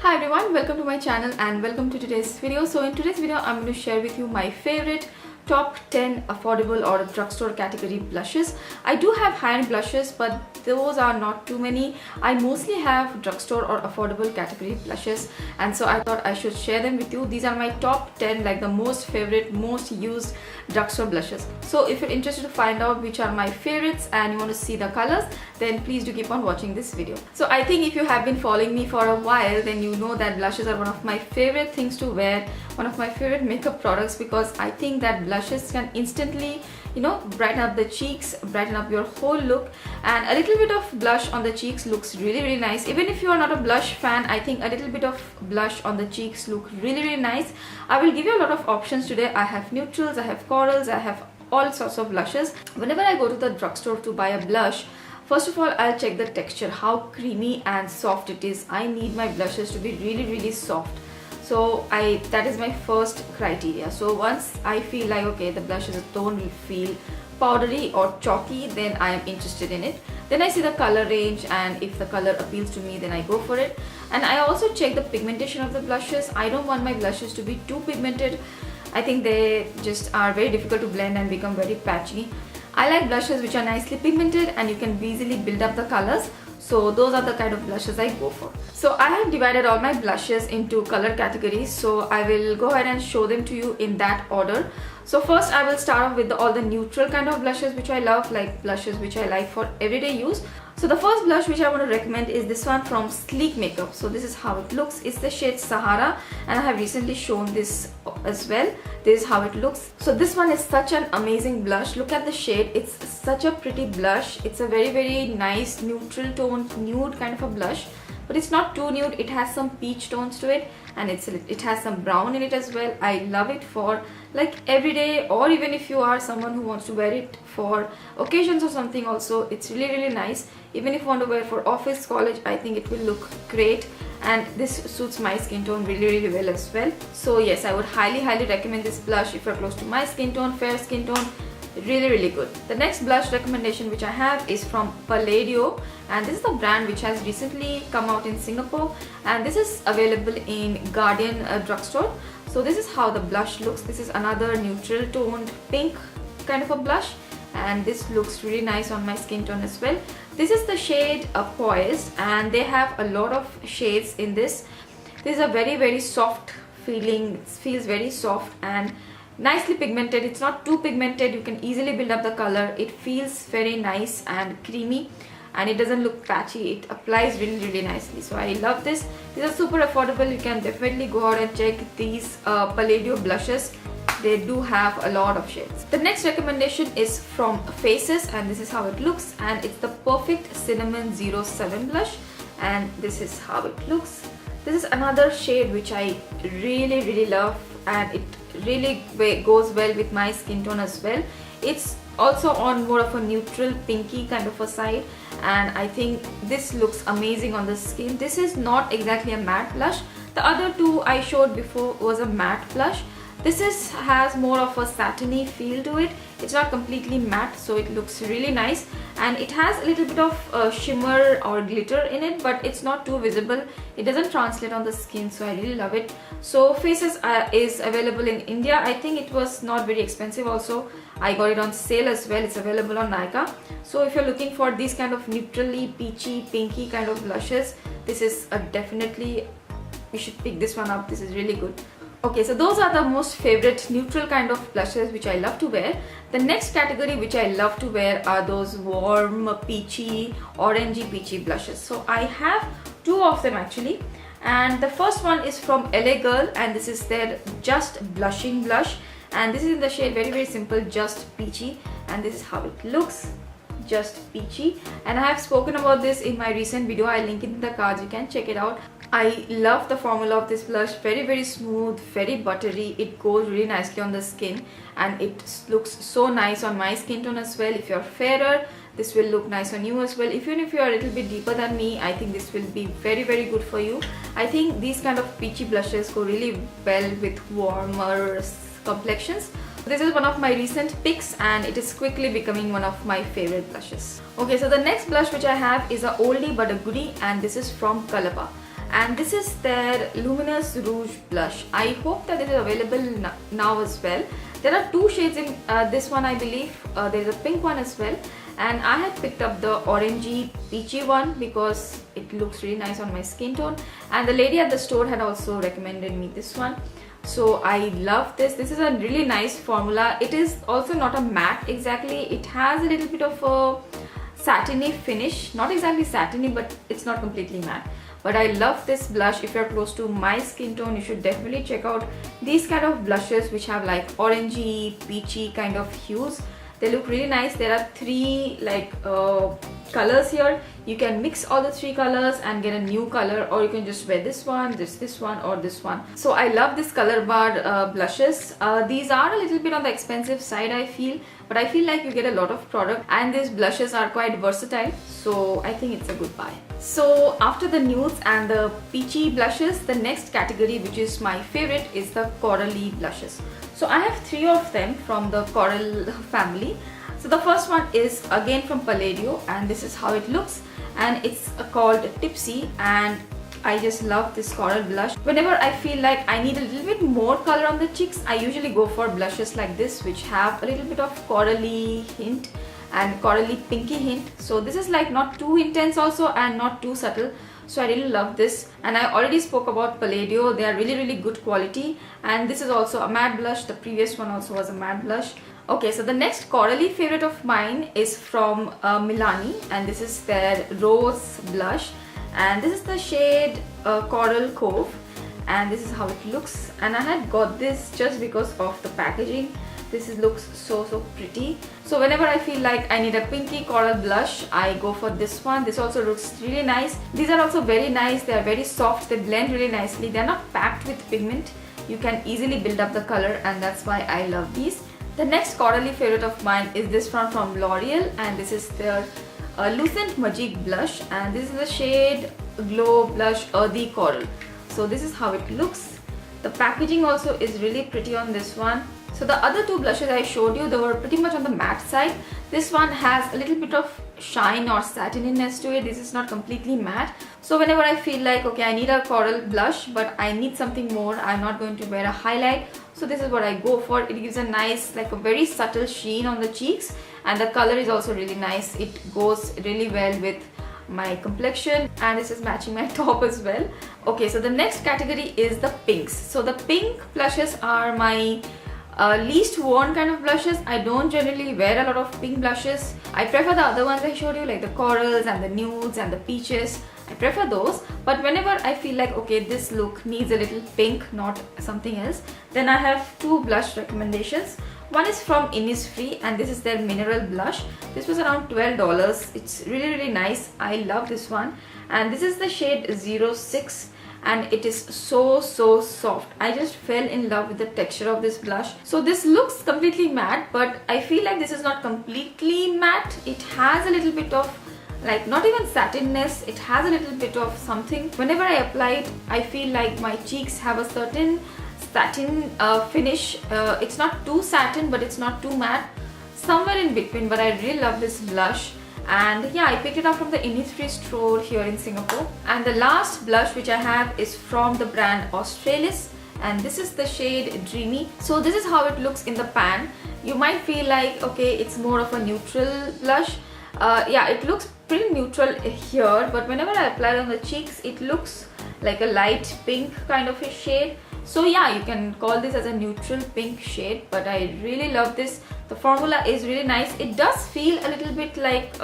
Hi everyone, welcome to my channel and welcome to today's video. So in today's video I'm going to share with you my favorite top 10 affordable or drugstore category blushes. I do have high-end blushes, but those are not too many. I mostly have drugstore or affordable category blushes, and so I thought I should share them with you. These are my top 10, like the most favorite, most used drugstore blushes. So if you're interested to find out which are my favorites and you want to see the colors, then please do keep on watching this video. So I think if you have been following me for a while, then you know that blushes are one of my favorite things to wear, one of my favorite makeup products, because I think that blushes can instantly, brighten up the cheeks, brighten up your whole look, and a little bit of blush on the cheeks looks really nice. Even if you are not a blush fan, I think a little bit of blush on the cheeks look really nice. I will give you a lot of options today. I have neutrals, I have corals, I have all sorts of blushes. Whenever I go to the drugstore to buy a blush, first of all, I'll check the texture, how creamy and soft it is. I need my blushes to be really soft. So that is my first criteria. So once I feel like, okay, the blush as a tone will feel powdery or chalky, then I am interested in it. Then I see the color range, and if the color appeals to me, then I go for it. And I also check the pigmentation of the blushes. I don't want my blushes to be too pigmented. I think they just are very difficult to blend and become very patchy. I like blushes which are nicely pigmented and you can easily build up the colors. So those are the kind of blushes I go for. So I have divided all my blushes into color categories. So I will go ahead and show them to you in that order. So first I will start off with all the neutral kind of blushes which I love, like blushes which I like for everyday use. So the first blush which I want to recommend is this one from Sleek Makeup. So this is how it looks. It's the shade Sahara, and I have recently shown this as well. This is how it looks. So this one is such an amazing blush. Look at the shade. It's such a pretty blush. It's a very nice neutral tone, nude kind of a blush. But it's not too nude. It has some peach tones to it, and it has some brown in it as well. I love it for like everyday, or even if you are someone who wants to wear it for occasions or something also. It's really nice. Even if you want to wear for office, college, I think it will look great, and this suits my skin tone really well as well. So yes, I would highly recommend this blush if you're close to my skin tone, fair skin tone. Really good. The next blush recommendation which I have is from Palladio, and this is the brand which has recently come out in Singapore, and this is available in Guardian drugstore. So this is how the blush looks. This is another neutral toned pink kind of a blush, and this looks really nice on my skin tone as well. This is the shade Poised, and they have a lot of shades in this. This is a very soft feeling. It feels very soft and nicely pigmented. It's not too pigmented. You can easily build up the color. It feels very nice and creamy, and it doesn't look patchy. It applies really nicely. So I love this. These are super affordable. You can definitely go out and check these Palladio blushes. They do have a lot of shades. The next recommendation is from Faces, and this is how it looks, and it's the Perfect Cinnamon 07 blush, and this is how it looks. This is another shade which I really love, and it really goes well with my skin tone as well. It's also on more of a neutral pinky kind of a side, and I think this looks amazing on the skin. This is not exactly a matte blush. The other two I showed before was a matte blush. This has more of a satiny feel to it. It's not completely matte, so it looks really nice, and it has a little bit of shimmer or glitter in it, but it's not too visible. It doesn't translate on the skin, so I really love it. So Faces is available in India. I think it was not very expensive also. I got it on sale as well. It's available on Nykaa. So if you're looking for these kind of neutrally peachy, pinky kind of blushes, this is definitely, you should pick this one up. This is really good. Okay, so those are the most favorite neutral kind of blushes which I love to wear. The next category which I love to wear are those warm, peachy, orangey peachy blushes. So I have two of them actually, and the first one is from LA Girl, and this is their Just Blushing blush, and this is in the shade very simple, Just Peachy, and this is how it looks. Just Peachy, and I have spoken about this in my recent video. I'll link it in the cards. You can check it out. I love the formula of this blush. Very smooth, very buttery. It goes really nicely on the skin, and it looks so nice on my skin tone as well. If you're fairer, this will look nice on you as well. Even if you're a little bit deeper than me, I think this will be very good for you. I think these kind of peachy blushes go really well with warmer complexions. This is one of my recent picks, and it is quickly becoming one of my favorite blushes. Okay, so the next blush which I have is a oldie but a goodie, and this is from Colorbar. and this is their Luminous Rouge Blush. I hope that it is available now as well. There are two shades in this one, I believe. There is a pink one as well, and I had picked up the orangey peachy one because it looks really nice on my skin tone, and the lady at the store had also recommended me this one. So I love this. This is a really nice formula. It is also not a matte exactly. It has a little bit of a satiny finish. Not exactly satiny, but it's not completely matte. But I love this blush. If you're close to my skin tone, you should definitely check out these kind of blushes which have like orangey, peachy kind of hues. They look really nice. There are three like colors here. You can mix all the three colors and get a new color, or you can just wear this one, this one, or this one. So I love this Colorbar blushes. These are a little bit on the expensive side, I feel, but I feel like you get a lot of product, and these blushes are quite versatile, so I think it's a good buy. So after the nudes and the peachy blushes, the next category, which is my favorite, is the corally blushes. So I have three of them from the coral family. So the first one is again from Palladio, and this is how it looks, and it's called Tipsy, and I just love this coral blush. Whenever I feel like I need a little bit more color on the cheeks, I usually go for blushes like this which have a little bit of corally hint and corally pinky hint. So this is like not too intense also and not too subtle. So I really love this, and I already spoke about Palladio. They are really good quality, and this is also a matte blush. The previous one also was a matte blush. Okay, so the next corally favorite of mine is from Milani, and this is their rose blush, and this is the shade Coral Cove, and this is how it looks. And I had got this just because of the packaging. This looks so pretty. So whenever I feel like I need a pinky coral blush, I go for this one. This also looks really nice. These are also very nice. They are very soft. They blend really nicely. They are not packed with pigment. You can easily build up the color, and that's why I love these. The next corally favorite of mine is this one from L'Oreal, and this is their Lucent Magique blush, and this is the shade Glow Blush Earthy Coral. So this is how it looks. The packaging also is really pretty on this one. So the other two blushes I showed you, they were pretty much on the matte side. This one has a little bit of shine or satininess to it. This is not completely matte. So whenever I feel like, okay, I need a coral blush, but I need something more, I'm not going to wear a highlight. So this is what I go for. It gives a nice, like a very subtle sheen on the cheeks, and the color is also really nice. It goes really well with my complexion, and this is matching my top as well. Okay, so the next category is the pinks. So the pink blushes are my least worn kind of blushes. I don't generally wear a lot of pink blushes. I prefer the other ones I showed you, like the corals and the nudes and the peaches. I prefer those, but whenever I feel like, okay, this look needs a little pink, not something else, then I have two blush recommendations. One is from Innisfree, and this is their mineral blush. This was around $12. It's really nice. I love this one, and this is the shade 06, and it is so soft. I just fell in love with the texture of this blush. So this looks completely matte, but I feel like this is not completely matte. It has a little bit of, like, not even satinness, it has a little bit of something. Whenever I apply it, I feel like my cheeks have a certain satin finish. It's not too satin, but it's not too matte, somewhere in between. But I really love this blush, and yeah, I picked it up from the Innisfree store here in Singapore. And the last blush which I have is from the brand Australis, and this is the shade Dreamy. So this is how it looks in the pan. You might feel like, okay, it's more of a neutral blush. Yeah, it looks pretty neutral here, but whenever I apply it on the cheeks, it looks like a light pink kind of a shade. So yeah, you can call this as a neutral pink shade, but I really love this. The formula is really nice. It does feel a little bit like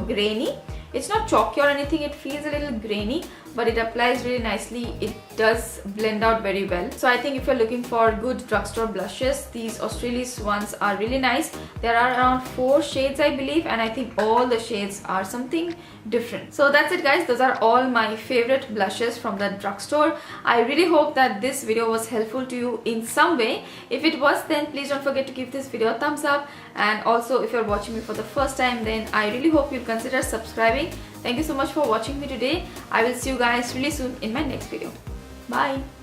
grainy. It's not chalky or anything, it feels a little grainy, but it applies really nicely. It does blend out very well. So I think if you're looking for good drugstore blushes, these Australis ones are really nice. There are around 4 shades, I believe, and I think all the shades are something different. So that's it, guys. Those are all my favorite blushes from the drugstore. I really hope that this video was helpful to you in some way. If it was, then please don't forget to give this video a thumbs up, and also if you're watching me for the first time, then I really hope you'll consider subscribing. Thank you so much for watching me today. I will see you guys really soon in my next video. Bye.